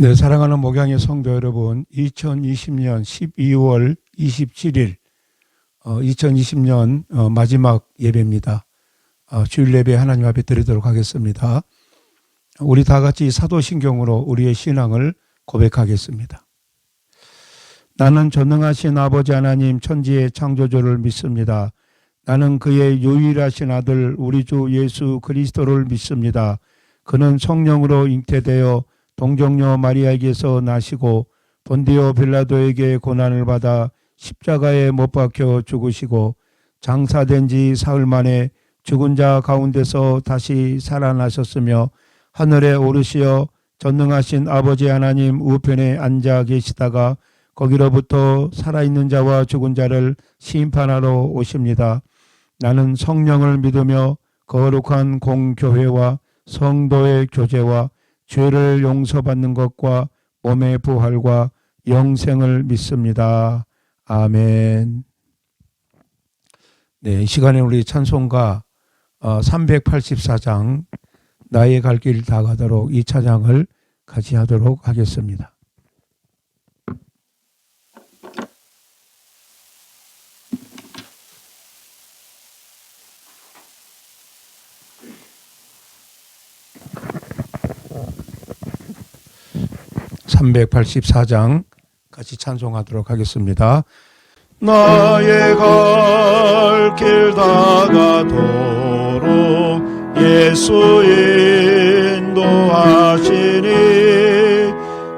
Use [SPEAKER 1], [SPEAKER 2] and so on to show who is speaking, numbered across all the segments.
[SPEAKER 1] 네, 사랑하는 목양의 성도 여러분, 2020년 12월 27일, 2020년 마지막 예배입니다. 주일 예배 하나님 앞에 드리도록 하겠습니다. 우리 다 같이 사도신경으로 우리의 신앙을 고백하겠습니다. 나는 전능하신 아버지 하나님 천지의 창조주를 믿습니다. 나는 그의 유일하신 아들 우리 주 예수 그리스도를 믿습니다. 그는 성령으로 잉태되어 동정녀 마리아에게서 나시고 본디오 빌라도에게 고난을 받아 십자가에 못 박혀 죽으시고 장사된 지 사흘 만에 죽은 자 가운데서 다시 살아나셨으며 하늘에 오르시어 전능하신 아버지 하나님 우편에 앉아 계시다가 거기로부터 살아있는 자와 죽은 자를 심판하러 오십니다. 나는 성령을 믿으며 거룩한 공교회와 성도의 교제와 죄를 용서받는 것과 몸의 부활과 영생을 믿습니다. 아멘. 네, 이 시간에 우리 찬송가 384장 나의 갈 길 다 가도록 이 찬양을 같이 하도록 하겠습니다. (384장) 같이 찬송하도록 하겠습니다. 나의 갈 길 다가도록 예수 인도하시니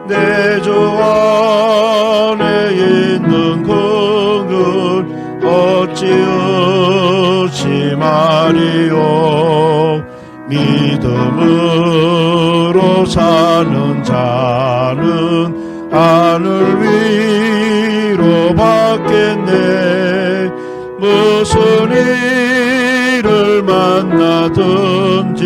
[SPEAKER 1] 내 주 안에 있는 긍휼 어찌 의심하리요. 믿음으로 사는 자는 하늘 위로 받겠네. 무슨 일을 만나든지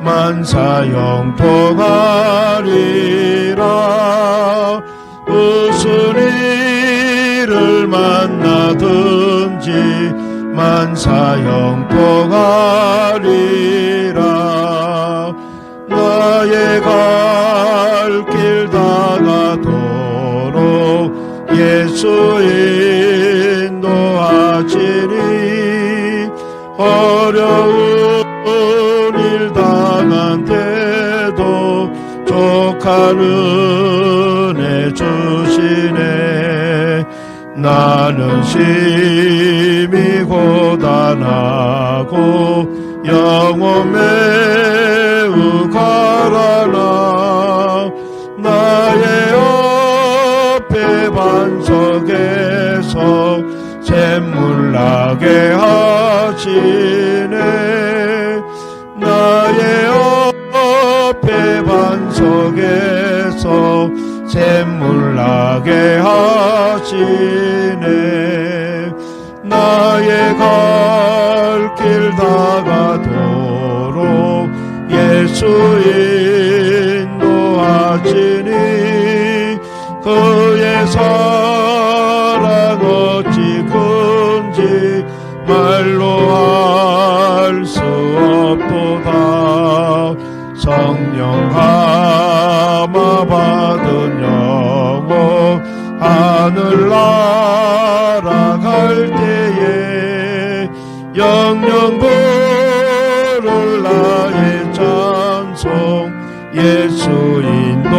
[SPEAKER 1] 만사형통하리라. 무슨 일을 만나든지 만사형통하리라. 나의 갈 길 다가도록 예수 인도하시니 어려운 일 당한 때도 족한 은혜 주시네. 나는 심히 고단하고 영혼 매우 가라나. 나의 옆에 반석에서 샘물 나게 하시네. 나의 옆에 반석에서 샘물 나게 하시네. 나의 갈 길 다가도록 예수 인도하시니 그의 사랑 어찌 큰지 말로 할 수 없도다. 성령 감화 받은 영혼 하늘 날아갈 때에 영영 부를 나의 찬송 예수 인도하셨네.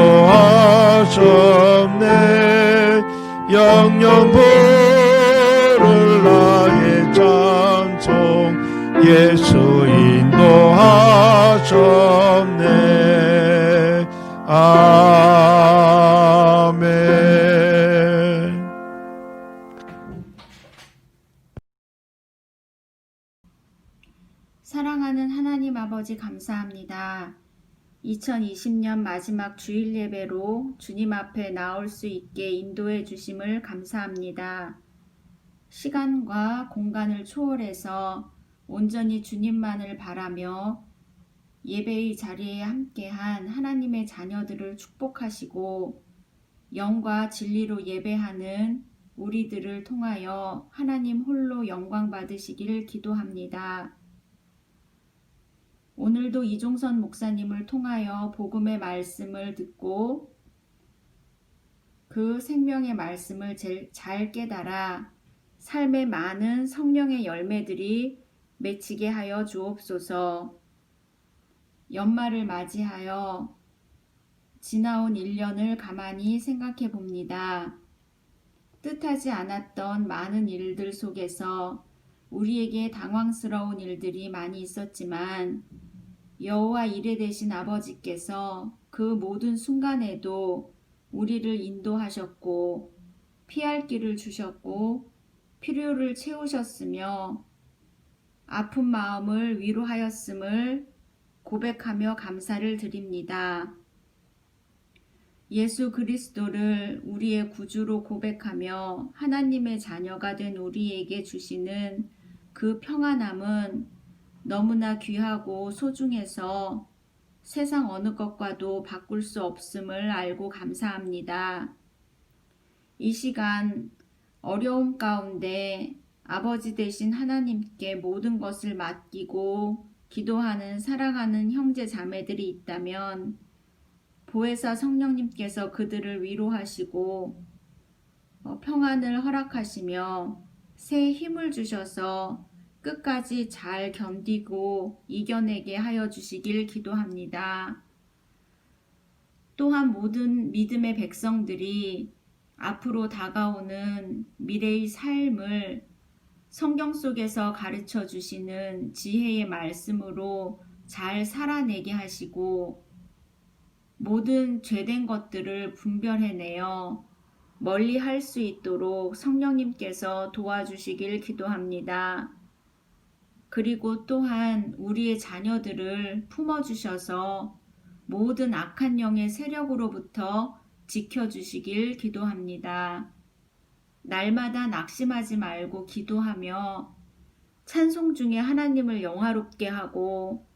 [SPEAKER 1] 영영 부를 나의 찬송 예수 인도하셨네. 아멘.
[SPEAKER 2] 사랑하는 하나님 아버지 감사합니다. 2020년 마지막 주일 예배로 주님 앞에 나올 수 있게 인도해 주심을 감사합니다. 시간과 공간을 초월해서 온전히 주님만을 바라며 예배의 자리에 함께한 하나님의 자녀들을 축복하시고 영과 진리로 예배하는 우리들을 통하여 하나님 홀로 영광 받으시기를 기도합니다. 오늘도 이종선 목사님을 통하여 복음의 말씀을 듣고 그 생명의 말씀을 잘 깨달아 삶의 많은 성령의 열매들이 맺히게 하여 주옵소서. 연말을 맞이하여 지나온 1년을 가만히 생각해 봅니다. 뜻하지 않았던 많은 일들 속에서 우리에게 당황스러운 일들이 많이 있었지만 여호와 이레 되신 아버지께서 그 모든 순간에도 우리를 인도하셨고 피할 길을 주셨고 필요를 채우셨으며 아픈 마음을 위로하였음을 고백하며 감사를 드립니다. 예수 그리스도를 우리의 구주로 고백하며 하나님의 자녀가 된 우리에게 주시는 그 평안함은 너무나 귀하고 소중해서 세상 어느 것과도 바꿀 수 없음을 알고 감사합니다. 이 시간 어려움 가운데 아버지 되신 하나님께 모든 것을 맡기고 기도하는 사랑하는 형제 자매들이 있다면 보혜사 성령님께서 그들을 위로하시고 평안을 허락하시며 새 힘을 주셔서 끝까지 잘 견디고 이겨내게 하여 주시길 기도합니다. 또한 모든 믿음의 백성들이 앞으로 다가오는 미래의 삶을 성경 속에서 가르쳐 주시는 지혜의 말씀으로 잘 살아내게 하시고 모든 죄된 것들을 분별해내어 멀리 할 수 있도록 성령님께서 도와주시길 기도합니다. 그리고 또한 우리의 자녀들을 품어주셔서 모든 악한 영의 세력으로부터 지켜주시길 기도합니다. 날마다 낙심하지 말고 기도하며 찬송 중에 하나님을 영화롭게 하고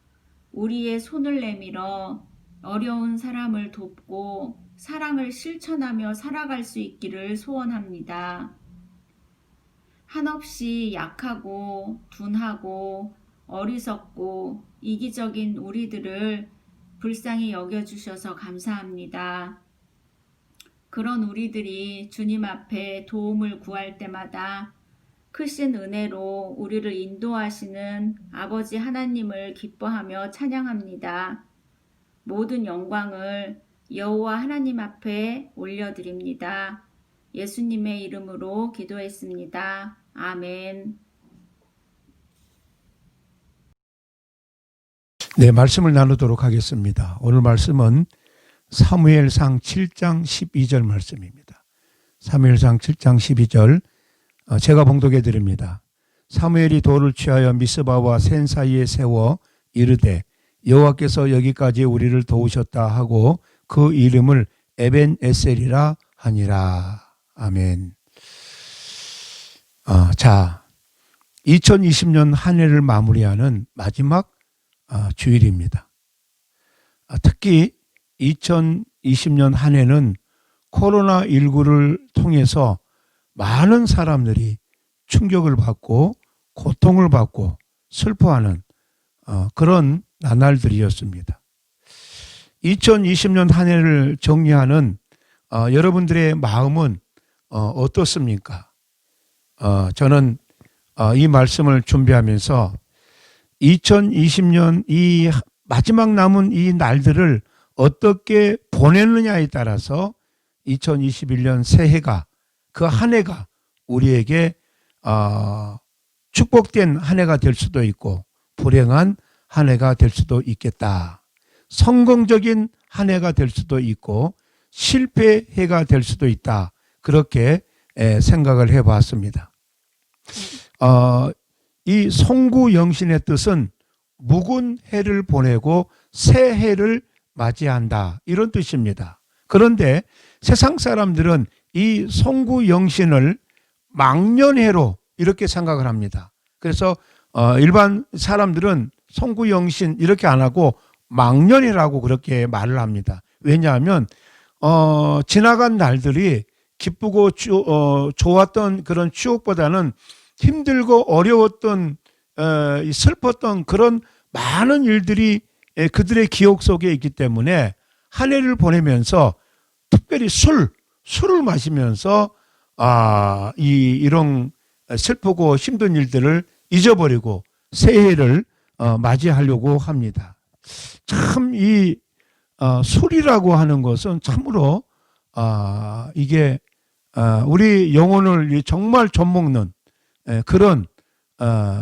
[SPEAKER 2] 우리의 손을 내밀어 어려운 사람을 돕고 사랑을 실천하며 살아갈 수 있기를 소원합니다. 한없이 약하고 둔하고 어리석고 이기적인 우리들을 불쌍히 여겨주셔서 감사합니다. 그런 우리들이 주님 앞에 도움을 구할 때마다 크신 은혜로 우리를 인도하시는 아버지 하나님을 기뻐하며 찬양합니다. 모든 영광을 여호와 하나님 앞에 올려드립니다. 예수님의 이름으로 기도했습니다. 아멘.
[SPEAKER 1] 네, 말씀을 나누도록 하겠습니다. 오늘 말씀은 사무엘상 7장 12절 말씀입니다. 사무엘상 7장 12절 제가 봉독해 드립니다. 사무엘이 돌을 취하여 미스바와 센 사이에 세워 이르되 여호와께서 여기까지 우리를 도우셨다 하고 그 이름을 에벤에셀이라 하니라. 아멘. 자, 2020년 한 해를 마무리하는 마지막 주일입니다. 특히 2020년 한 해는 코로나19를 통해서 많은 사람들이 충격을 받고 고통을 받고 슬퍼하는 그런 나날들이었습니다. 2020년 한 해를 정리하는 여러분들의 마음은 어떻습니까? 저는 이 말씀을 준비하면서 2020년 이 마지막 남은 이 날들을 어떻게 보내느냐에 따라서 2021년 새해가 그 한 해가 우리에게 축복된 한 해가 될 수도 있고 불행한 한 해가 될 수도 있겠다. 성공적인 한 해가 될 수도 있고 실패해가 될 수도 있다. 그렇게 생각을 해봤습니다. 이 송구영신의 뜻은 묵은 해를 보내고 새 해를 맞이한다. 이런 뜻입니다. 그런데 세상 사람들은 이 송구영신을 망년해로 이렇게 생각을 합니다. 그래서 일반 사람들은 송구영신 이렇게 안 하고 망년해라고 그렇게 말을 합니다. 왜냐하면 지나간 날들이 기쁘고 좋았던 그런 추억보다는 힘들고 어려웠던 슬펐던 그런 많은 일들이 그들의 기억 속에 있기 때문에 한 해를 보내면서 특별히 술, 술을 마시면서 이런 슬프고 힘든 일들을 잊어버리고 새해를 맞이하려고 합니다. 참 이 술이라고 하는 것은 참으로 이게 우리 영혼을 정말 좀먹는 그런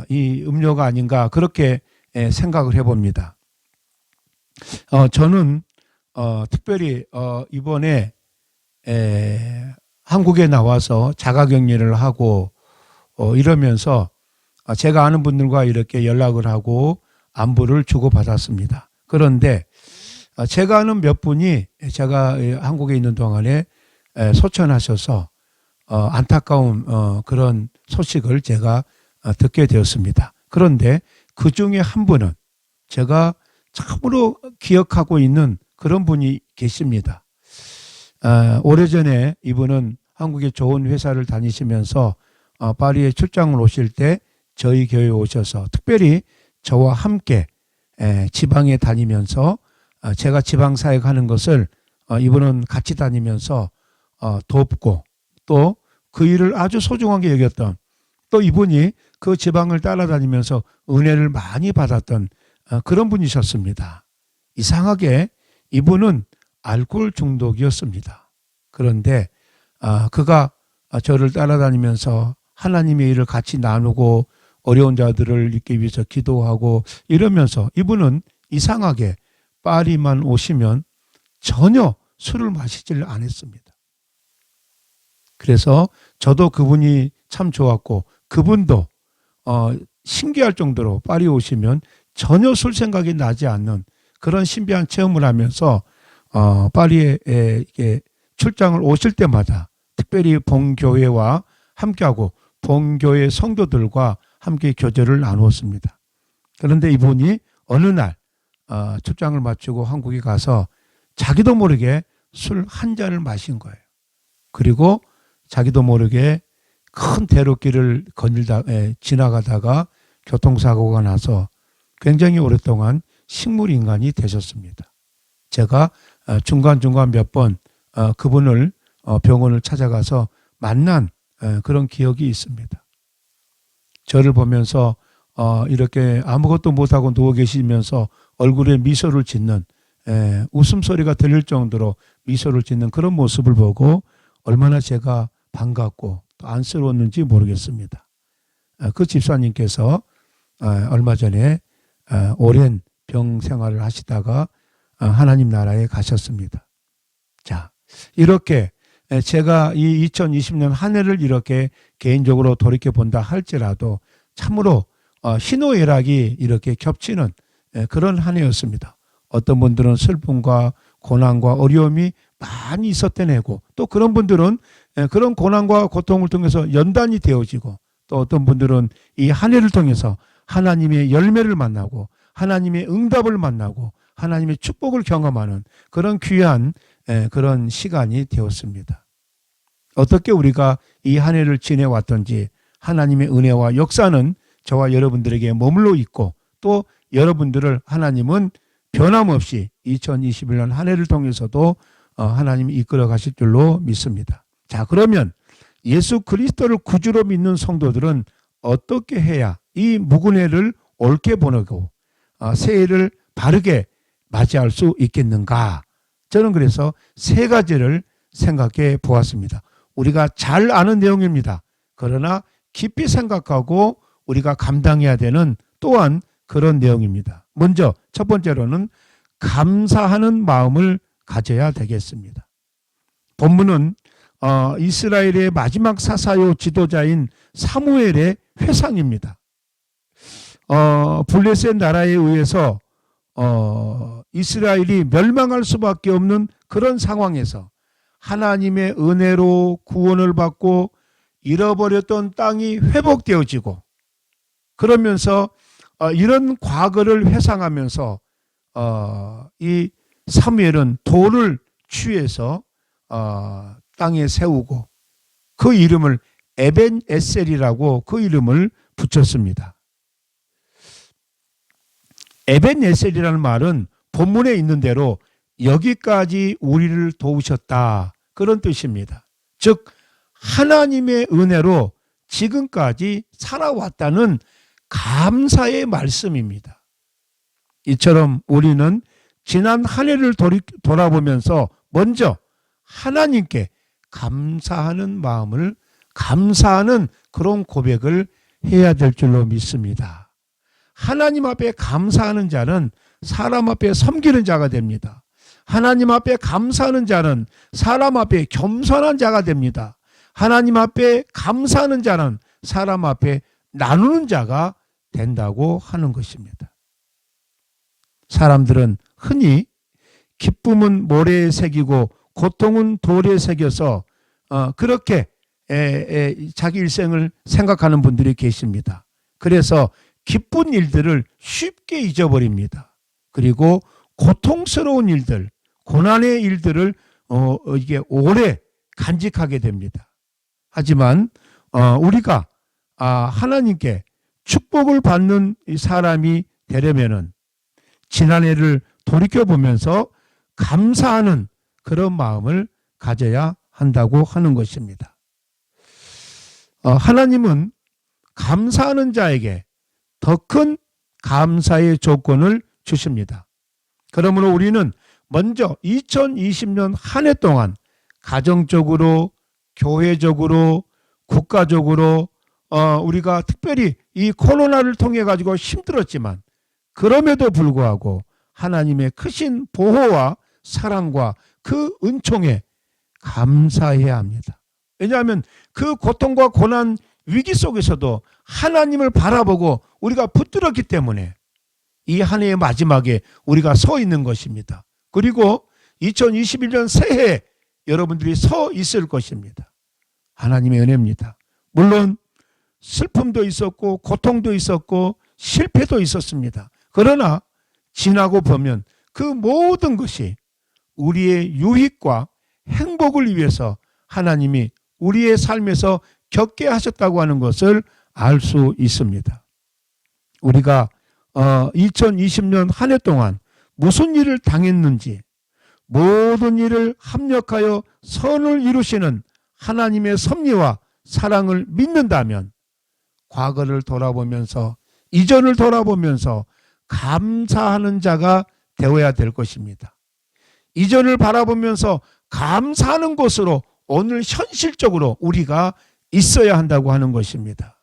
[SPEAKER 1] 이 음료가 아닌가 그렇게 생각을 해봅니다. 저는 특별히 이번에 한국에 나와서 자가격리를 하고 이러면서 제가 아는 분들과 이렇게 연락을 하고 안부를 주고받았습니다. 그런데 제가 아는 몇 분이 제가 한국에 있는 동안에 소천하셔서 안타까운 그런 소식을 제가 듣게 되었습니다. 그런데 그 중에 한 분은 제가 참으로 기억하고 있는 그런 분이 계십니다. 오래전에 이분은 한국의 좋은 회사를 다니시면서 파리에 출장을 오실 때 저희 교회에 오셔서 특별히 저와 함께 지방에 다니면서 제가 지방사역 하는 것을 이분은 같이 다니면서 돕고 또 그 일을 아주 소중하게 여겼던 또 이분이 그 지방을 따라다니면서 은혜를 많이 받았던 그런 분이셨습니다. 이상하게 이분은 알코올 중독이었습니다. 그런데 그가 저를 따라다니면서 하나님의 일을 같이 나누고 어려운 자들을 잊기 위해서 기도하고 이러면서 이분은 이상하게 파리만 오시면 전혀 술을 마시지를 않았습니다. 그래서 저도 그분이 참 좋았고 그분도 신기할 정도로 파리 오시면 전혀 술 생각이 나지 않는 그런 신비한 체험을 하면서 파리에 출장을 오실 때마다 특별히 본교회와 함께하고 본교회 성도들과 함께 교제를 나누었습니다. 그런데 이분이 어느 날 출장을 마치고 한국에 가서 자기도 모르게 술 한 잔을 마신 거예요. 그리고 자기도 모르게 큰 대로길을 지나가다가 교통사고가 나서 굉장히 오랫동안 식물인간이 되셨습니다. 제가 중간중간 몇 번 그분을 병원을 찾아가서 만난 그런 기억이 있습니다. 저를 보면서 이렇게 아무것도 못하고 누워 계시면서 얼굴에 미소를 짓는 웃음소리가 들릴 정도로 미소를 짓는 그런 모습을 보고 얼마나 제가 반갑고 또 안쓰러웠는지 모르겠습니다. 그 집사님께서 얼마 전에 오랜 병 생활을 하시다가 하나님 나라에 가셨습니다. 자, 이렇게 제가 이 2020년 한 해를 이렇게 개인적으로 돌이켜 본다 할지라도 참으로 희노애락이 이렇게 겹치는 그런 한 해였습니다. 어떤 분들은 슬픔과 고난과 어려움이 많이 있었던 해고 또 그런 분들은 그런 고난과 고통을 통해서 연단이 되어지고 또 어떤 분들은 이 한 해를 통해서 하나님의 열매를 만나고 하나님의 응답을 만나고 하나님의 축복을 경험하는 그런 귀한 그런 시간이 되었습니다. 어떻게 우리가 이 한 해를 지내왔던지 하나님의 은혜와 역사는 저와 여러분들에게 머물러 있고 또 여러분들을 하나님은 변함없이 2021년 한 해를 통해서도 하나님이 이끌어 가실 줄로 믿습니다. 자, 그러면 예수 그리스도를 구주로 믿는 성도들은 어떻게 해야 이 묵은 해를 옳게 보내고 새해를 바르게 맞이할 수 있겠는가? 저는 그래서 세 가지를 생각해 보았습니다. 우리가 잘 아는 내용입니다. 그러나 깊이 생각하고 우리가 감당해야 되는 또한 그런 내용입니다. 먼저 첫 번째로는 감사하는 마음을 가져야 되겠습니다. 본문은 이스라엘의 마지막 사사요 지도자인 사무엘의 회상입니다. 블레셋 나라에 의해서 이스라엘이 멸망할 수밖에 없는 그런 상황에서 하나님의 은혜로 구원을 받고 잃어버렸던 땅이 회복되어지고 그러면서 이런 과거를 회상하면서 이 사무엘은 돌을 취해서 땅에 세우고 그 이름을 에벤에셀이라고 그 이름을 붙였습니다. 에벤에셀이라는 말은 본문에 있는 대로 여기까지 우리를 도우셨다. 그런 뜻입니다. 즉 하나님의 은혜로 지금까지 살아왔다는 감사의 말씀입니다. 이처럼 우리는 지난 한 해를 돌아보면서 먼저 하나님께 감사하는 마음을, 감사하는 그런 고백을 해야 될 줄로 믿습니다. 하나님 앞에 감사하는 자는 사람 앞에 섬기는 자가 됩니다. 하나님 앞에 감사하는 자는 사람 앞에 겸손한 자가 됩니다. 하나님 앞에 감사하는 자는 사람 앞에 나누는 자가 된다고 하는 것입니다. 사람들은 흔히 기쁨은 모래에 새기고 고통은 돌에 새겨서 그렇게 자기 일생을 생각하는 분들이 계십니다. 그래서 기쁜 일들을 쉽게 잊어버립니다. 그리고 고통스러운 일들, 고난의 일들을 이게 오래 간직하게 됩니다. 하지만 우리가 하나님께 축복을 받는 사람이 되려면은 지난해를 돌이켜보면서 감사하는 그런 마음을 가져야 한다고 하는 것입니다. 하나님은 감사하는 자에게 더 큰 감사의 조건을 주십니다. 그러므로 우리는 먼저 2020년 한 해 동안 가정적으로, 교회적으로, 국가적으로 우리가 특별히 이 코로나를 통해 가지고 힘들었지만 그럼에도 불구하고 하나님의 크신 보호와 사랑과 그 은총에 감사해야 합니다. 왜냐하면 그 고통과 고난, 위기 속에서도 하나님을 바라보고 우리가 붙들었기 때문에 이 한 해의 마지막에 우리가 서 있는 것입니다. 그리고 2021년 새해에 여러분들이 서 있을 것입니다. 하나님의 은혜입니다. 물론 슬픔도 있었고 고통도 있었고 실패도 있었습니다. 그러나 지나고 보면 그 모든 것이 우리의 유익과 행복을 위해서 하나님이 우리의 삶에서 겪게 하셨다고 하는 것을 알 수 있습니다. 우리가 2020년 한 해 동안 무슨 일을 당했는지 모든 일을 합력하여 선을 이루시는 하나님의 섭리와 사랑을 믿는다면 과거를 돌아보면서 이전을 돌아보면서 감사하는 자가 되어야 될 것입니다. 이전을 바라보면서 감사하는 것으로 오늘 현실적으로 우리가 있어야 한다고 하는 것입니다.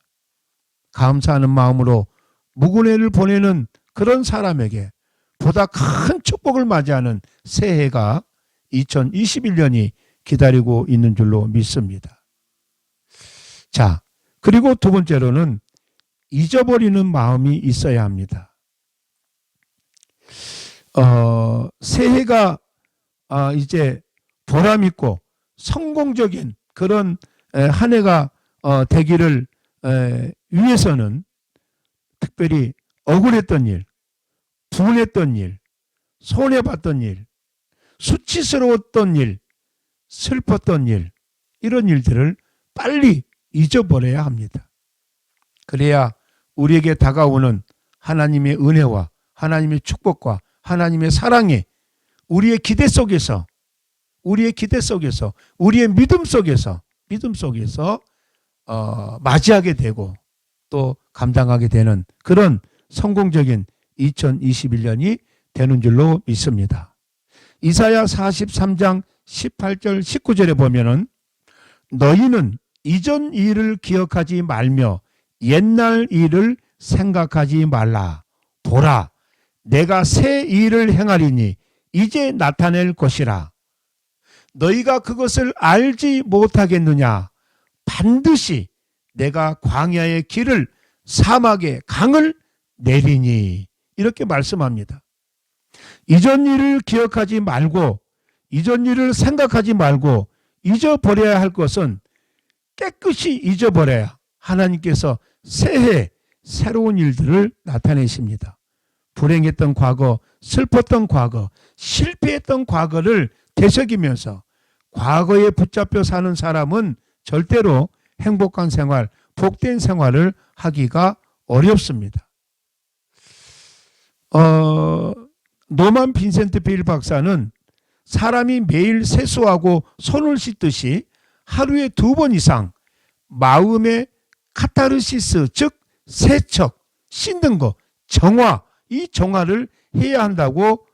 [SPEAKER 1] 감사하는 마음으로 묵은해를 보내는 그런 사람에게 보다 큰 축복을 맞이하는 새해가 2021년이 기다리고 있는 줄로 믿습니다. 자, 그리고 두 번째로는 잊어버리는 마음이 있어야 합니다. 새해가 이제 보람있고 성공적인 그런 한 해가 되기를 위해서는 특별히 억울했던 일, 분했던 일, 손해봤던 일, 수치스러웠던 일, 슬펐던 일, 이런 일들을 빨리 잊어버려야 합니다. 그래야 우리에게 다가오는 하나님의 은혜와 하나님의 축복과 하나님의 사랑이 우리의 기대 속에서 우리의 믿음 속에서 맞이하게 되고 또 감당하게 되는 그런 성공적인 2021년이 되는 줄로 믿습니다. 이사야 43장 18절 19절에 보면은 너희는 이전 일을 기억하지 말며 옛날 일을 생각하지 말라. 보라, 내가 새 일을 행하리니 이제 나타낼 것이라. 너희가 그것을 알지 못하겠느냐? 반드시 내가 광야의 길을 사막의 강을 내리니. 이렇게 말씀합니다. 이전 일을 기억하지 말고 이전 일을 생각하지 말고 잊어버려야 할 것은 깨끗이 잊어버려야 하나님께서 새해 새로운 일들을 나타내십니다. 불행했던 과거, 슬펐던 과거, 실패했던 과거를 되새기면서 과거에 붙잡혀 사는 사람은 절대로 행복한 생활, 복된 생활을 하기가 어렵습니다. 노만 빈센트 필 박사는 사람이 매일 세수하고 손을 씻듯이 하루에 2번 이상 마음의 카타르시스, 즉 세척, 씻는 거, 정화, 이 정화를 해야 한다고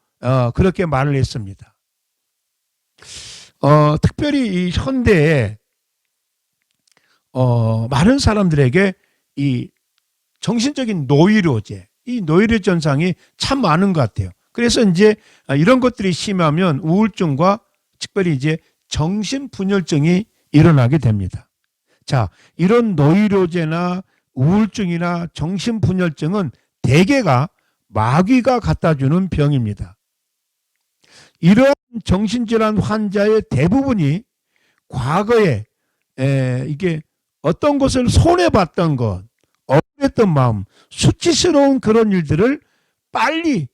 [SPEAKER 1] 그렇게 말을 했습니다. 특별히 이 현대에 많은 사람들에게 이 정신적인 노이로제, 이 노이로제 현상이 참 많은 것 같아요. 그래서 이제 이런 것들이 심하면 우울증과 특별히 이제 정신분열증이 일어나게 됩니다. 자, 이런 노이로제나 우울증이나 정신분열증은 대개가 마귀가 갖다 주는 병입니다. 이런 정신질환 환자의 대부분이 과거에 이게 어떤 것을 손해봤던 것, 억울했던 마음, 수치스러운 그런 일들을 빨리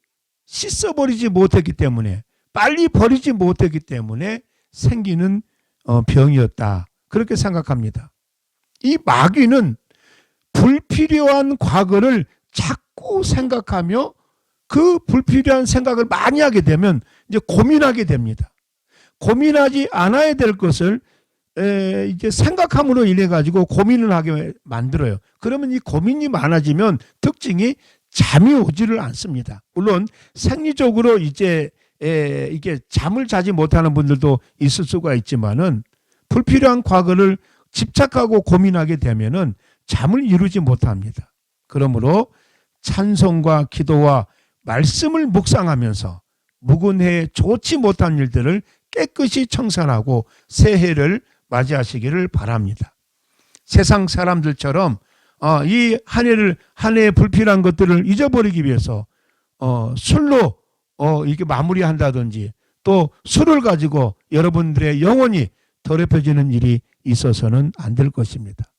[SPEAKER 1] 씻어버리지 못했기 때문에, 빨리 버리지 못했기 때문에 생기는 병이었다. 그렇게 생각합니다. 이 마귀는 불필요한 과거를 자꾸 생각하며 그 불필요한 생각을 많이 하게 되면 이제 고민하게 됩니다. 고민하지 않아야 될 것을 이제 생각함으로 인해 가지고 고민을 하게 만들어요. 그러면 이 고민이 많아지면 특징이 잠이 오지를 않습니다. 물론 생리적으로 이제 이게 잠을 자지 못하는 분들도 있을 수가 있지만은 불필요한 과거를 집착하고 고민하게 되면은 잠을 이루지 못합니다. 그러므로 찬송과 기도와 말씀을 묵상하면서 묵은 해에 좋지 못한 일들을 깨끗이 청산하고 새해를 맞이하시기를 바랍니다. 세상 사람들처럼 이 한 해의 불필요한 것들을 잊어버리기 위해서 술로 이렇게 마무리한다든지 또 술을 가지고 여러분들의 영혼이 더럽혀지는 일이 있어서는 안 될 것입니다.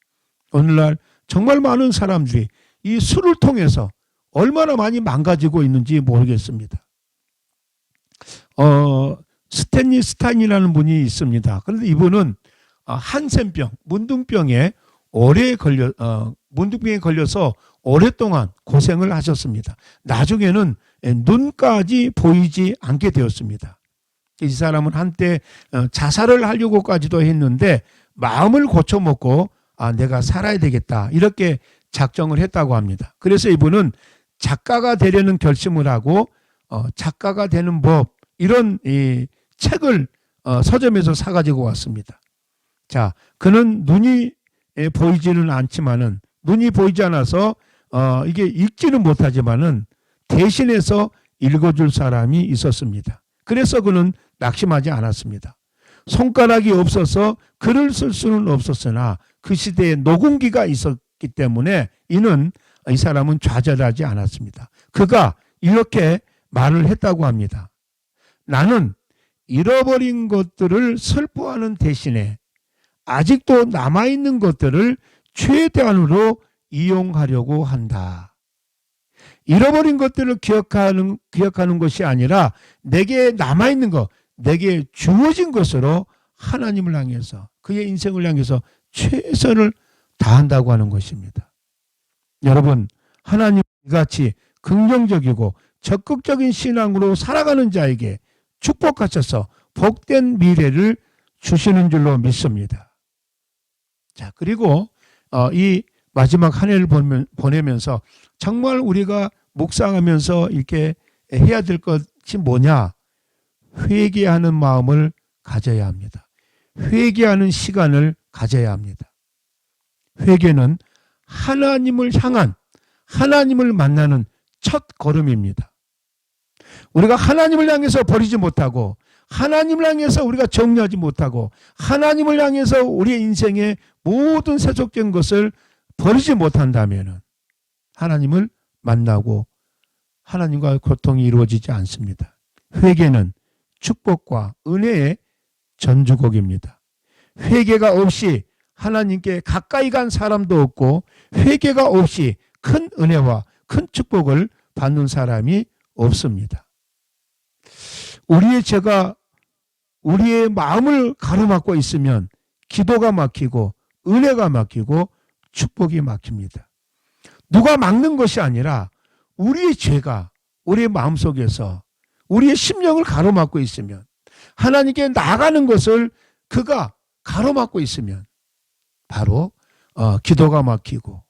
[SPEAKER 1] 오늘날 정말 많은 사람들이 이 술을 통해서 얼마나 많이 망가지고 있는지 모르겠습니다. 스탠리 스타인이라는 분이 있습니다. 그런데 이분은 한센병, 문둥병에 문둥병에 걸려서 오랫동안 고생을 하셨습니다. 나중에는 눈까지 보이지 않게 되었습니다. 이 사람은 한때 자살을 하려고까지도 했는데 마음을 고쳐먹고 내가 살아야 되겠다 이렇게 작정을 했다고 합니다. 그래서 이분은 작가가 되려는 결심을 하고 작가가 되는 법 이런 이 책을 서점에서 사가지고 왔습니다. 자, 그는 눈이 보이지는 않지만은 눈이 보이지 않아서 이게 읽지는 못하지만은 대신해서 읽어줄 사람이 있었습니다. 그래서 그는 낙심하지 않았습니다. 손가락이 없어서 글을 쓸 수는 없었으나 그 시대에 녹음기가 있었기 때문에 이 사람은 좌절하지 않았습니다. 그가 이렇게 말을 했다고 합니다. 나는 잃어버린 것들을 슬퍼하는 대신에 아직도 남아있는 것들을 최대한으로 이용하려고 한다. 잃어버린 것들을 기억하는 것이 아니라 내게 남아있는 것, 내게 주어진 것으로 하나님을 향해서 그의 인생을 향해서 최선을 다한다고 하는 것입니다. 여러분, 하나님 같이 긍정적이고 적극적인 신앙으로 살아가는 자에게 축복하셔서 복된 미래를 주시는 줄로 믿습니다. 자, 그리고 이 마지막 한 해를 보내면서 정말 우리가 묵상하면서 이렇게 해야 될 것이 뭐냐? 회개하는 마음을 가져야 합니다. 회개하는 시간을 가져야 합니다. 회개는 하나님을 향한, 하나님을 만나는 첫 걸음입니다. 우리가 하나님을 향해서 버리지 못하고 하나님을 향해서 우리가 정리하지 못하고 하나님을 향해서 우리의 인생의 모든 세속적인 것을 버리지 못한다면 하나님을 만나고 하나님과 고통이 이루어지지 않습니다. 회개는 축복과 은혜의 전주곡입니다. 회개가 없이 하나님께 가까이 간 사람도 없고 회개가 없이 큰 은혜와 큰 축복을 받는 사람이 없습니다. 우리의 죄가 우리의 마음을 가로막고 있으면 기도가 막히고 은혜가 막히고 축복이 막힙니다. 누가 막는 것이 아니라 우리의 죄가 우리의 마음속에서 우리의 심령을 가로막고 있으면 하나님께 나가는 것을 그가 가로막고 있으면 바로 기도가 막히고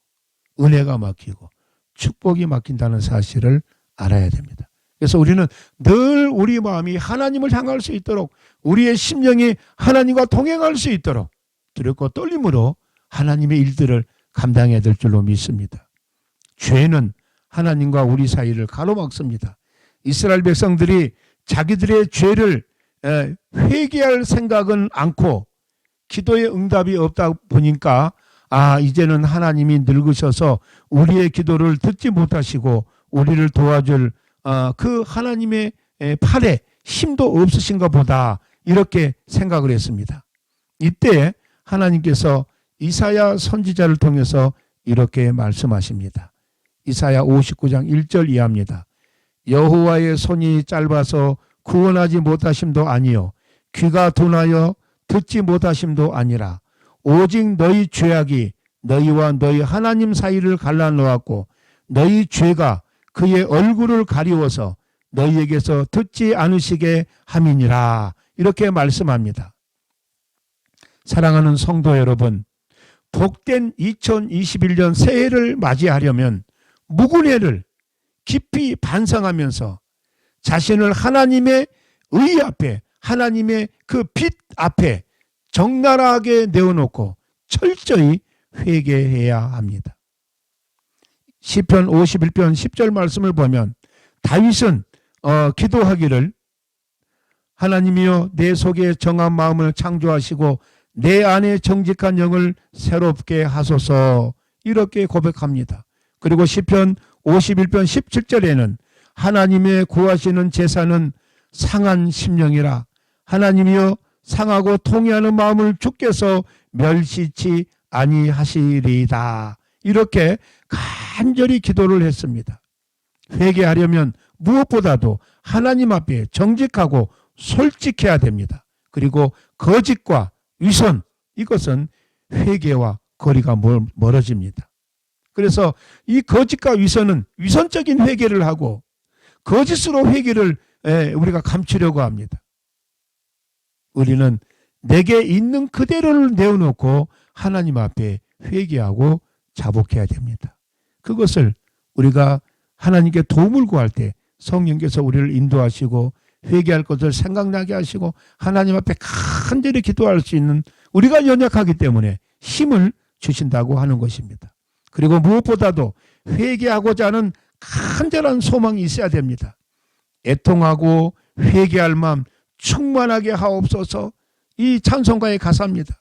[SPEAKER 1] 은혜가 막히고 축복이 막힌다는 사실을 알아야 됩니다. 그래서 우리는 늘 우리 마음이 하나님을 향할 수 있도록, 우리의 심령이 하나님과 동행할 수 있도록 두렵고 떨림으로 하나님의 일들을 감당해야 될 줄로 믿습니다. 죄는 하나님과 우리 사이를 가로막습니다. 이스라엘 백성들이 자기들의 죄를 회개할 생각은 않고 기도의 응답이 없다 보니까 이제는 하나님이 늙으셔서 우리의 기도를 듣지 못하시고 우리를 도와줄 그 하나님의 팔에 힘도 없으신가 보다, 이렇게 생각을 했습니다. 이때 하나님께서 이사야 선지자를 통해서 이렇게 말씀하십니다. 이사야 59장 1절 이하입니다. 여호와의 손이 짧아서 구원하지 못하심도 아니요 귀가 둔하여 듣지 못하심도 아니라 오직 너희 죄악이 너희와 너희 하나님 사이를 갈라놓았고 너희 죄가 그의 얼굴을 가리워서 너희에게서 듣지 않으시게 함이니라, 이렇게 말씀합니다. 사랑하는 성도 여러분, 복된 2021년 새해를 맞이하려면 묵은해를 깊이 반성하면서 자신을 하나님의 의 앞에, 하나님의 그 빛 앞에 적나라하게 내어놓고 철저히 회개해야 합니다. 시편 51편 10절 말씀을 보면 다윗은 기도하기를 하나님이여 내 속에 정한 마음을 창조하시고 내 안에 정직한 영을 새롭게 하소서, 이렇게 고백합니다. 그리고 시편 51편 17절에는 하나님의 구하시는 제사는 상한 심령이라 하나님이여 상하고 통회하는 마음을 주께서 멸시치 아니하시리이다, 이렇게 간절히 기도를 했습니다. 회개하려면 무엇보다도 하나님 앞에 정직하고 솔직해야 됩니다. 그리고 거짓과 위선, 이것은 회개와 거리가 멀어집니다. 그래서 이 거짓과 위선은 위선적인 회개를 하고 거짓으로 회개를 우리가 감추려고 합니다. 우리는 내게 있는 그대로를 내어놓고 하나님 앞에 회개하고 자복해야 됩니다. 그것을 우리가 하나님께 도움을 구할 때 성령께서 우리를 인도하시고 회개할 것을 생각나게 하시고 하나님 앞에 간절히 기도할 수 있는, 우리가 연약하기 때문에 힘을 주신다고 하는 것입니다. 그리고 무엇보다도 회개하고자 하는 간절한 소망이 있어야 됩니다. 애통하고 회개할 마음 충만하게 하옵소서, 이 찬송가의 가사입니다.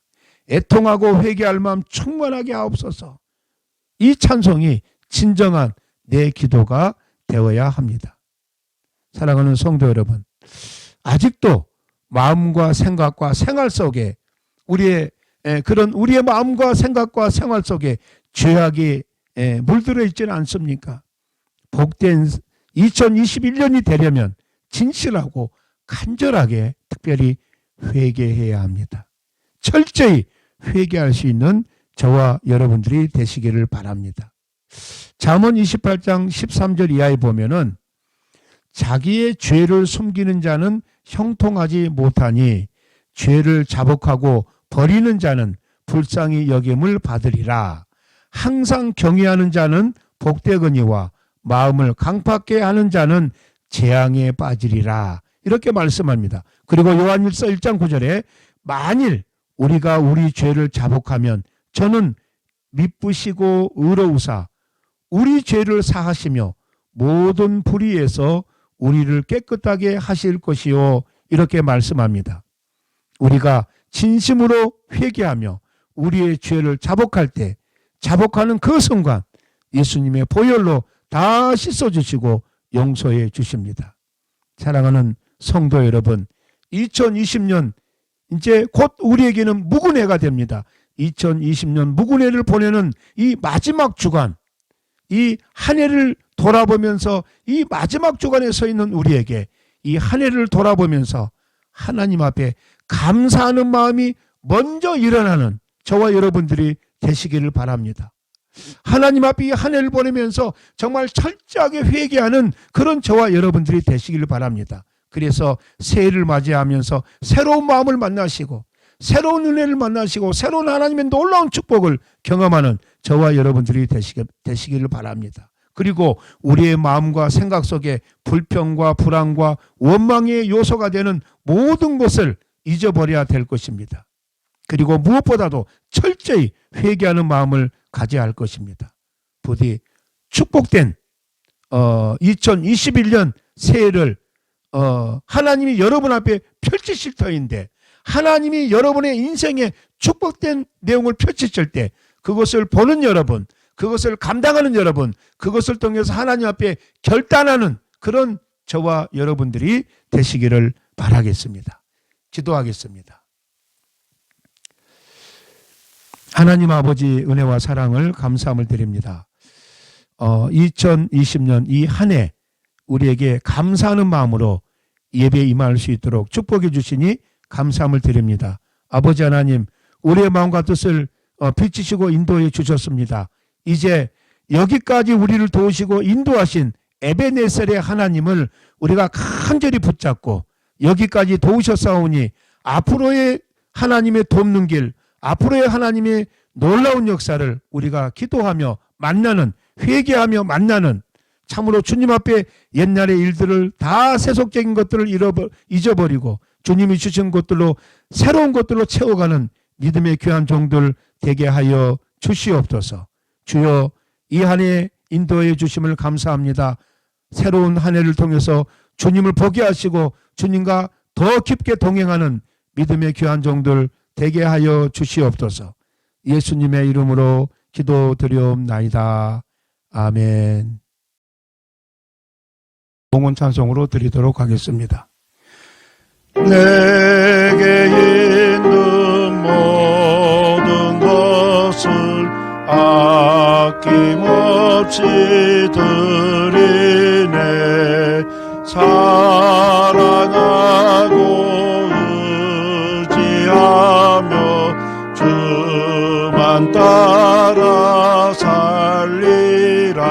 [SPEAKER 1] 애통하고 회개할 마음 충만하게 하옵소서, 이 찬송이 진정한 내 기도가 되어야 합니다. 사랑하는 성도 여러분, 아직도 마음과 생각과 생활 속에 우리의 마음과 생각과 생활 속에 죄악이 물들어 있지는 않습니까? 복된 2021년이 되려면 진실하고 간절하게 특별히 회개해야 합니다. 철저히 회개할 수 있는 저와 여러분들이 되시기를 바랍니다. 잠언 28장 13절 이하에 보면은 자기의 죄를 숨기는 자는 형통하지 못하니 죄를 자복하고 버리는 자는 불쌍히 여김을 받으리라. 항상 경외하는 자는 복되거니와 마음을 강팍게 하는 자는 재앙에 빠지리라, 이렇게 말씀합니다. 그리고 요한일서 1장 9절에 만일 우리가 우리 죄를 자복하면 저는 미쁘시고 의로우사 우리 죄를 사하시며 모든 불의에서 우리를 깨끗하게 하실 것이요, 이렇게 말씀합니다. 우리가 진심으로 회개하며 우리의 죄를 자복할 때, 자복하는 그 순간 예수님의 보혈로 다 씻어주시고 용서해 주십니다. 사랑하는 성도 여러분, 2020년 이제 곧 우리에게는 묵은해가 됩니다. 2020년 묵은해를 보내는 이 마지막 주간, 이 한 해를 돌아보면서 이 마지막 주간에 서 있는 우리에게 이 한 해를 돌아보면서 하나님 앞에 감사하는 마음이 먼저 일어나는 저와 여러분들이 되시기를 바랍니다. 하나님 앞에 이 한 해를 보내면서 정말 철저하게 회개하는 그런 저와 여러분들이 되시기를 바랍니다. 그래서 새해를 맞이하면서 새로운 마음을 만나시고 새로운 은혜를 만나시고 새로운 하나님의 놀라운 축복을 경험하는 저와 여러분들이 되시기를 바랍니다. 그리고 우리의 마음과 생각 속에 불평과 불안과 원망의 요소가 되는 모든 것을 잊어버려야 될 것입니다. 그리고 무엇보다도 철저히 회개하는 마음을 가져야 할 것입니다. 부디 축복된 2021년 새해를 하나님이 여러분 앞에 펼치실 터인데, 하나님이 여러분의 인생에 축복된 내용을 펼치실 때 그것을 보는 여러분, 그것을 감당하는 여러분, 그것을 통해서 하나님 앞에 결단하는 그런 저와 여러분들이 되시기를 바라겠습니다. 기도하겠습니다. 하나님 아버지 은혜와 사랑을 감사함을 드립니다. 2020년 이 한 해 우리에게 감사하는 마음으로 예배에 임할 수 있도록 축복해 주시니 감사함을 드립니다. 아버지 하나님, 우리의 마음과 뜻을 비추시고 인도해 주셨습니다. 이제 여기까지 우리를 도우시고 인도하신 에베네셀의 하나님을 우리가 간절히 붙잡고 여기까지 도우셨사오니 앞으로의 하나님의 돕는 길, 앞으로의 하나님의 놀라운 역사를 우리가 기도하며 만나는, 회개하며 만나는, 참으로 주님 앞에 옛날의 일들을 다 세속적인 것들을 잊어버리고 주님이 주신 것들로 새로운 것들로 채워가는 믿음의 귀한 종들 되게 하여 주시옵소서. 주여, 이 한 해 인도해 주심을 감사합니다. 새로운 한 해를 통해서 주님을 보게 하시고 주님과 더 깊게 동행하는 믿음의 귀한 종들 되게 하여 주시옵소서. 예수님의 이름으로 기도드리옵나이다. 아멘. 봉헌 찬송으로 드리도록 하겠습니다. 내게 있는 모든 것을 아낌없이 드리네. 사랑하고 의지하며 주만 따라 살리라.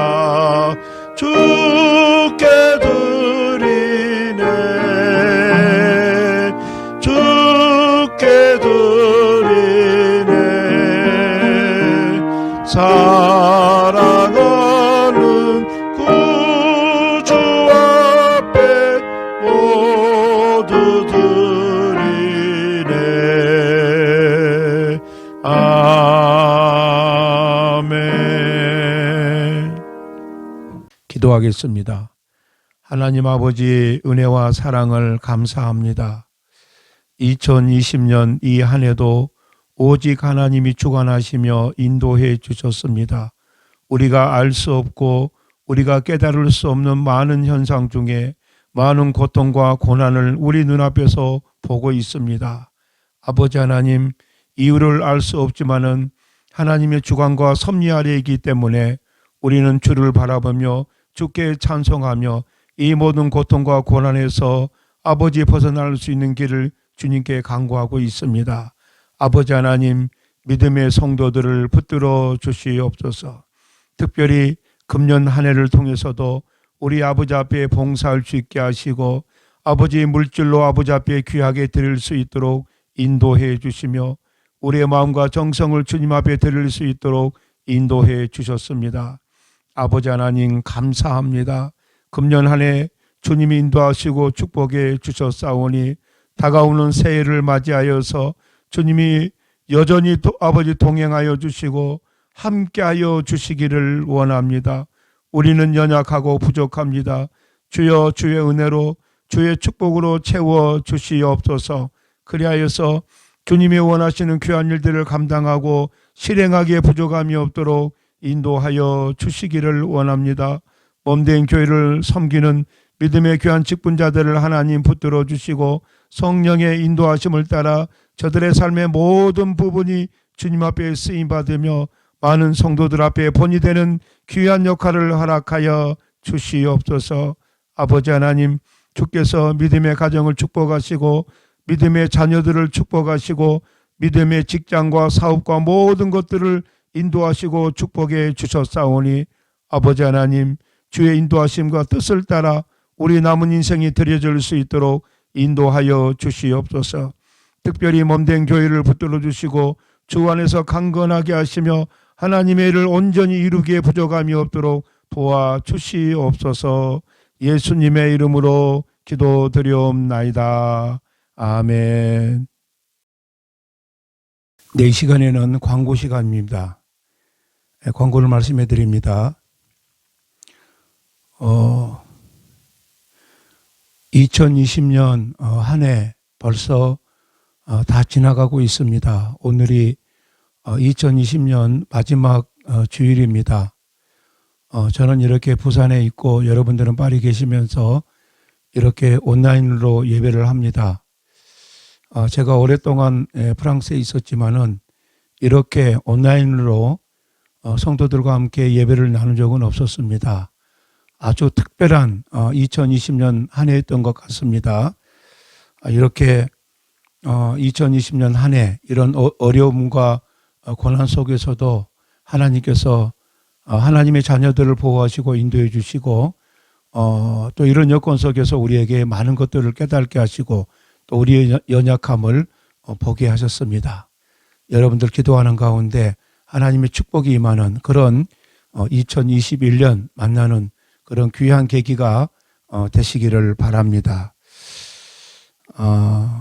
[SPEAKER 1] 주께 드리네. 주께 드리네. 사랑하는 구주 앞에 모두 드리네. 아멘. 기도하겠습니다. 하나님 아버지, 은혜와 사랑을 감사합니다. 2020년 이 한 해도 오직 하나님이 주관하시며 인도해 주셨습니다. 우리가 알 수 없고 우리가 깨달을 수 없는 많은 현상 중에 많은 고통과 고난을 우리 눈앞에서 보고 있습니다. 아버지 하나님, 이유를 알 수 없지만은 하나님의 주관과 섭리 아래에 있기 때문에 우리는 주를 바라보며 주께 찬송하며 이 모든 고통과 고난에서 아버지 벗어날 수 있는 길을 주님께 간구하고 있습니다. 아버지 하나님, 믿음의 성도들을 붙들어 주시옵소서. 특별히 금년 한 해를 통해서도 우리 아버지 앞에 봉사할 수 있게 하시고 아버지 물질로 아버지 앞에 귀하게 드릴 수 있도록 인도해 주시며 우리의 마음과 정성을 주님 앞에 드릴 수 있도록 인도해 주셨습니다. 아버지 하나님 감사합니다. 금년 한 해 주님이 인도하시고 축복해 주셨사오니 다가오는 새해를 맞이하여서 주님이 여전히 아버지 동행하여 주시고 함께하여 주시기를 원합니다. 우리는 연약하고 부족합니다. 주여, 주의 은혜로 주의 축복으로 채워 주시옵소서. 그리하여서 주님이 원하시는 귀한 일들을 감당하고 실행하기에 부족함이 없도록 인도하여 주시기를 원합니다. 몸된 교회를 섬기는 믿음의 귀한 직분자들을 하나님 붙들어 주시고 성령의 인도하심을 따라 저들의 삶의 모든 부분이 주님 앞에 쓰임받으며 많은 성도들 앞에 본이 되는 귀한 역할을 허락하여 주시옵소서. 아버지 하나님, 주께서 믿음의 가정을 축복하시고 믿음의 자녀들을 축복하시고 믿음의 직장과 사업과 모든 것들을 인도하시고 축복해 주셨사오니 아버지 하나님, 주의 인도하심과 뜻을 따라 우리 남은 인생이 드려질 수 있도록 인도하여 주시옵소서. 특별히 몸된 교회를 붙들어 주시고 주 안에서 강건하게 하시며 하나님의 일을 온전히 이루기에 부족함이 없도록 도와주시옵소서. 예수님의 이름으로 기도드리옵나이다. 아멘. 네, 이 시간에는 광고 시간입니다. 광고를 말씀해 드립니다. 2020년 한 해 벌써 다 지나가고 있습니다. 오늘이 2020년 마지막 주일입니다. 저는 이렇게 부산에 있고 여러분들은 파리 계시면서 이렇게 온라인으로 예배를 합니다. 제가 오랫동안 프랑스에 있었지만은 이렇게 온라인으로 성도들과 함께 예배를 나눈 적은 없었습니다. 아주 특별한 2020년 한 해였던 것 같습니다. 이렇게 2020년 한 해 이런 어려움과 고난 속에서도 하나님께서 하나님의 자녀들을 보호하시고 인도해 주시고 또 이런 여건 속에서 우리에게 많은 것들을 깨닫게 하시고 또 우리의 연약함을 보게 하셨습니다. 여러분들 기도하는 가운데 하나님의 축복이 임하는 그런 2021년 만나는 그런 귀한 계기가 되시기를 바랍니다.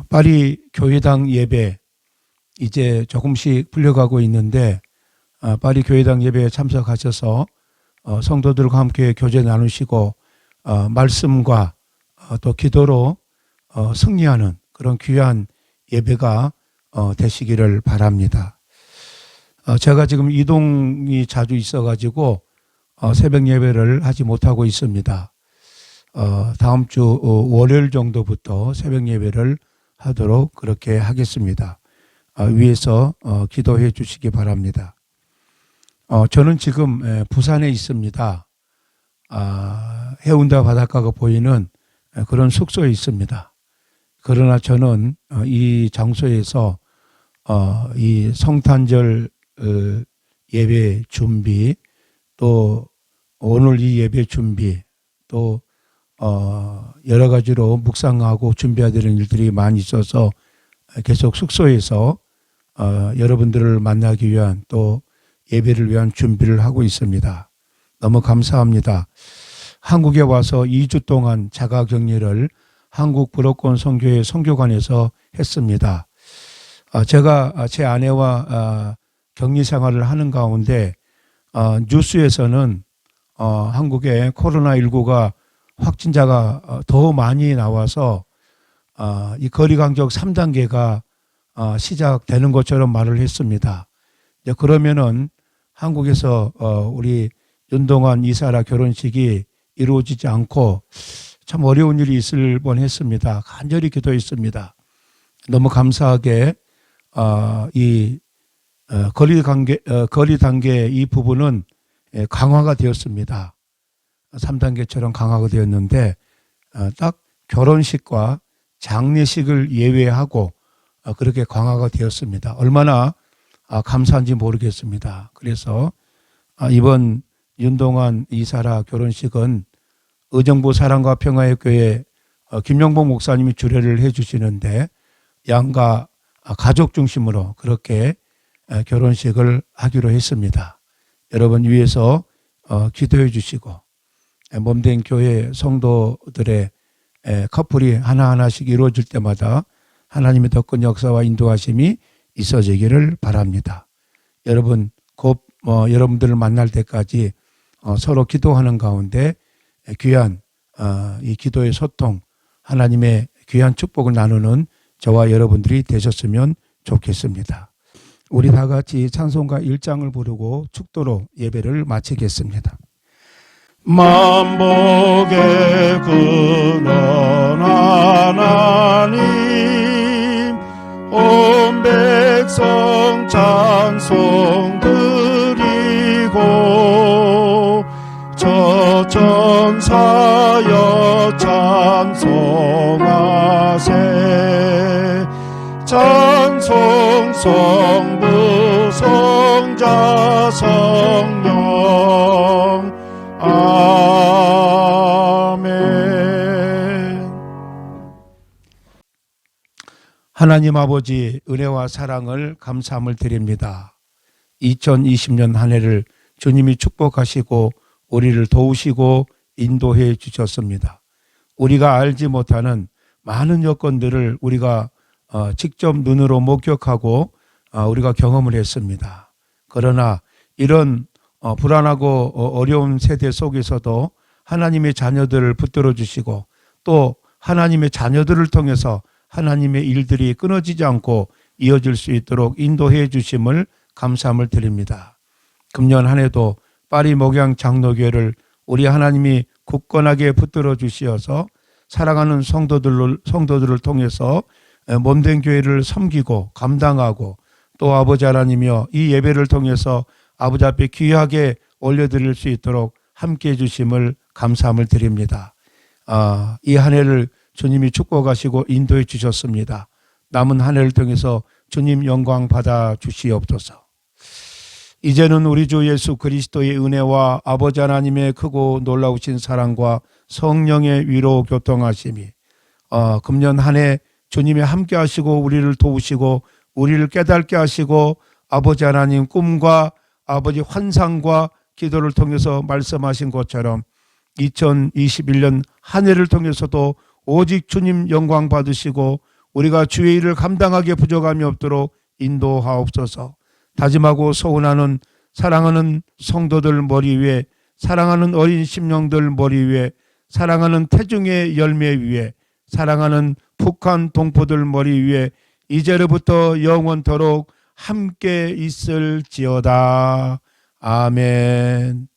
[SPEAKER 1] 파리 교회당 예배 이제 조금씩 풀려가고 있는데 파리 교회당 예배에 참석하셔서 성도들과 함께 교제 나누시고 말씀과 또 기도로 승리하는 그런 귀한 예배가 되시기를 바랍니다. 제가 지금 이동이 자주 있어가지고 새벽 예배를 하지 못하고 있습니다. 다음 주 월요일 정도부터 새벽 예배를 하도록 그렇게 하겠습니다. 위에서 기도해 주시기 바랍니다. 저는 지금 부산에 있습니다. 해운대 바닷가가 보이는 그런 숙소에 있습니다. 그러나 저는 이 장소에서 이 성탄절 예배 준비 또 오늘 이 예배 준비 또 여러 가지로 묵상하고 준비해야 되는 일들이 많이 있어서 계속 숙소에서 여러분들을 만나기 위한 또 예배를 위한 준비를 하고 있습니다. 너무 감사합니다. 한국에 와서 2주 동안 자가격리를 한국 불어권 선교회 선교관에서 했습니다. 제가 제 아내와 격리 생활을 하는 가운데 뉴스에서는 한국에 코로나19가 확진자가 더 많이 나와서 이 거리강적 3단계가 시작되는 것처럼 말을 했습니다. 그러면은 한국에서 우리 윤동환 이사라 결혼식이 이루어지지 않고 참 어려운 일이 있을 뻔했습니다. 간절히 기도했습니다. 너무 감사하게 이 거리 단계 이 부분은 강화가 되었습니다. 3단계처럼 강화가 되었는데 딱 결혼식과 장례식을 예외하고 그렇게 강화가 되었습니다. 얼마나 감사한지 모르겠습니다. 그래서 이번 윤동환 이사라 결혼식은 의정부 사랑과 평화의 교회 김영복 목사님이 주례를 해 주시는데 양가 가족 중심으로 그렇게 결혼식을 하기로 했습니다. 여러분 위에서 기도해 주시고 몸된 교회 성도들의 커플이 하나하나씩 이루어질 때마다 하나님의 더 큰 역사와 인도하심이 있어지기를 바랍니다. 여러분 곧 여러분들을 만날 때까지 서로 기도하는 가운데 귀한 이 기도의 소통 하나님의 귀한 축복을 나누는 저와 여러분들이 되셨으면 좋겠습니다. 우리 다 같이 찬송가 1장을 부르고 축도로 예배를 마치겠습니다. 만복의 근원 하나님 온 백성 찬송 드리고 저 천사여 찬송하세 찬송 성부 성자 성령 아멘. 하나님 아버지 은혜와 사랑을 감사함을 드립니다. 2020년 한 해를 주님이 축복하시고 우리를 도우시고 인도해 주셨습니다. 우리가 알지 못하는 많은 여건들을 우리가 직접 눈으로 목격하고 우리가 경험을 했습니다. 그러나 이런 불안하고 어려운 세대 속에서도 하나님의 자녀들을 붙들어 주시고 또 하나님의 자녀들을 통해서 하나님의 일들이 끊어지지 않고 이어질 수 있도록 인도해 주심을 감사함을 드립니다. 금년 한 해도 파리 목양 장로교회를 우리 하나님이 굳건하게 붙들어 주시어서 사랑하는 성도들을 통해서 몸된 교회를 섬기고 감당하고 또 아버지 하나님이여 이 예배를 통해서 아버지 앞에 귀하게 올려드릴 수 있도록 함께해 주심을 감사함을 드립니다. 이 한 해를 주님이 축복하시고 인도해 주셨습니다. 남은 한 해를 통해서 주님 영광 받아 주시옵소서. 이제는 우리 주 예수 그리스도의 은혜와 아버지 하나님의 크고 놀라우신 사랑과 성령의 위로 교통하심이 금년 한 해 주님이 함께 하시고 우리를 도우시고 우리를 깨닫게 하시고 아버지 하나님 꿈과 아버지 환상과 기도를 통해서 말씀하신 것처럼 2021년 한 해를 통해서도 오직 주님 영광 받으시고 우리가 주의 일을 감당하기에 부족함이 없도록 인도하옵소서. 다짐하고 소원하는 사랑하는 성도들 머리 위에, 사랑하는 어린 심령들 머리 위에, 사랑하는 태중의 열매 위에, 사랑하는 북한 동포들 머리 위에 이제로부터 영원토록 함께 있을지어다. 아멘.